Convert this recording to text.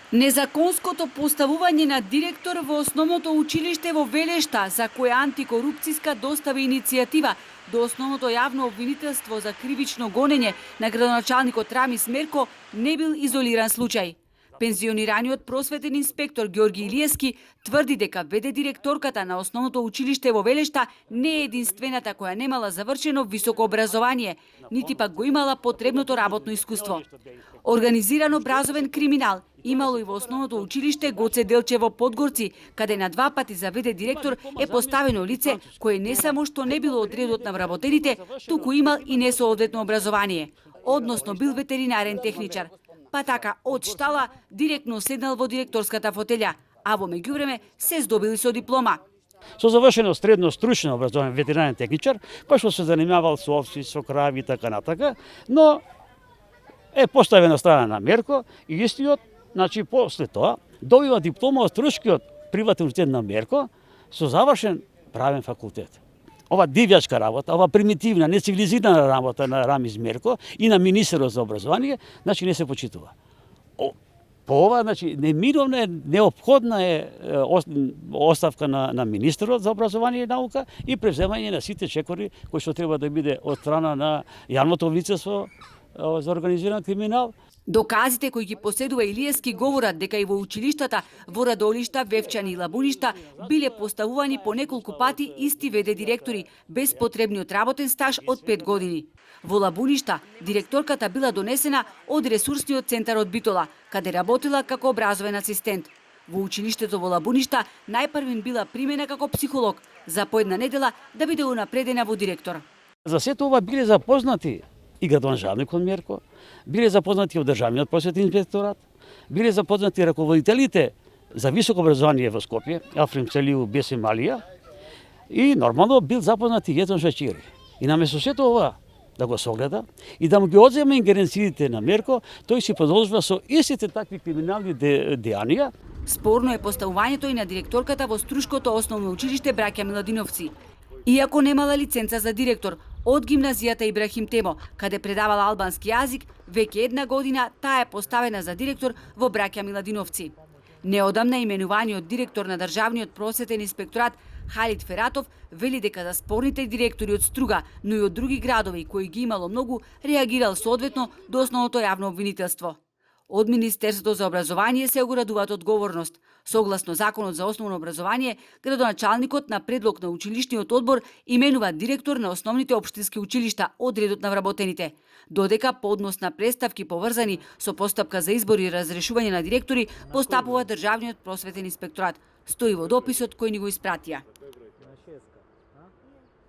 Незаконското поставување на директор во основното училиште во Велешта, за кое антикорупцијска достави иницијатива до основното јавно обвинителство за кривично гонење на градоначалникот Рамис Мерко, не бил изолиран случај. Пензионираниот просветен инспектор Ѓорги Илиевски тврди дека ВД директорката на основното училиште во Велешта не е единствената која немала завршено високо образование, нити пак го имала потребното работно искуство. Организиран образовен криминал имало и во основното училиште Гоце Делчево Подгорци, каде на 2 пати за ВД директор е поставено лице кое не само што не било од редот на вработените, туку имал и несоодветно образование, односно бил ветеринарен техничар. Па така, од штала, директно седнал во директорската фотелја, а во меѓувреме се здобили со диплома. Со завршено средно стручно образование ветеринарен техничар, кој што се занимавал со овци, со крави и така натака, но е поставен на страна на Мерко и истиот, значи после тоа, добива диплома од Струшкиот приватен универзитет на Мерко со завршен правен факултет. Ова дивјачка работа, ова примитивна, нецивилизирана работа на Рамис Мерко и на министерот за образование, значи не се почитува. По ова, значи, неминовна е, неопходна е оставка на министерот за образование и наука и превземање на сите чекори кои што треба да биде од страна на јавното обвинителство за организиран криминал. Доказите кои ги поседува Илиевски говорат дека и во училиштата во Радолишта, Вевчани и Лабуништа биле поставувани по неколку пати исти ВД директори без потребниот работен стаж од 5 години. Во Лабуништа директорката била донесена од ресурсниот центар од Битола, каде работила како образовен асистент. Во училиштето во Лабуништа најпрвен била примена како психолог, за по една недела да биде унапредена во директор. За сето ова биле запознати и градоначалникот Мерко, биле запознати од државниот просветен инспекторат, биле запознати раководителите за високо образование во Скопје, Африм Целиу, Бесим Алија, и нормално бил запознати Јетон Шачири. И наместо сето ова да го согледа и да му ги одземе ингеренциите на Мерко, тој си продолжува со истите такви криминални дејанија. Спорно е поставувањето и на директорката во Струшкото основно училиште Браќа Миладиновци. Иако немала лиценца за директор од гимназијата Ибрахим Темо, каде предавала албански јазик, веќе една година таа е поставена за директор во Браќа Миладиновци. Неодамна именуваниот директор на државниот просветен инспекторат Халид Фератов вели дека за спорните директори од Струга, но и од други градови кои ги имало многу, реагирал соодветно до основното јавно обвинителство. Од Министерството за образование се оградуваат одговорност. Согласно Законот за основно образование, градоначалникот на предлог на училишниот одбор именува директор на основните општински училишта од редот на вработените. Додека поднос на преставки поврзани со постапка за избор и разрешување на директори постапува државниот просветен инспекторат. Стои во дописот кој ни го испратија.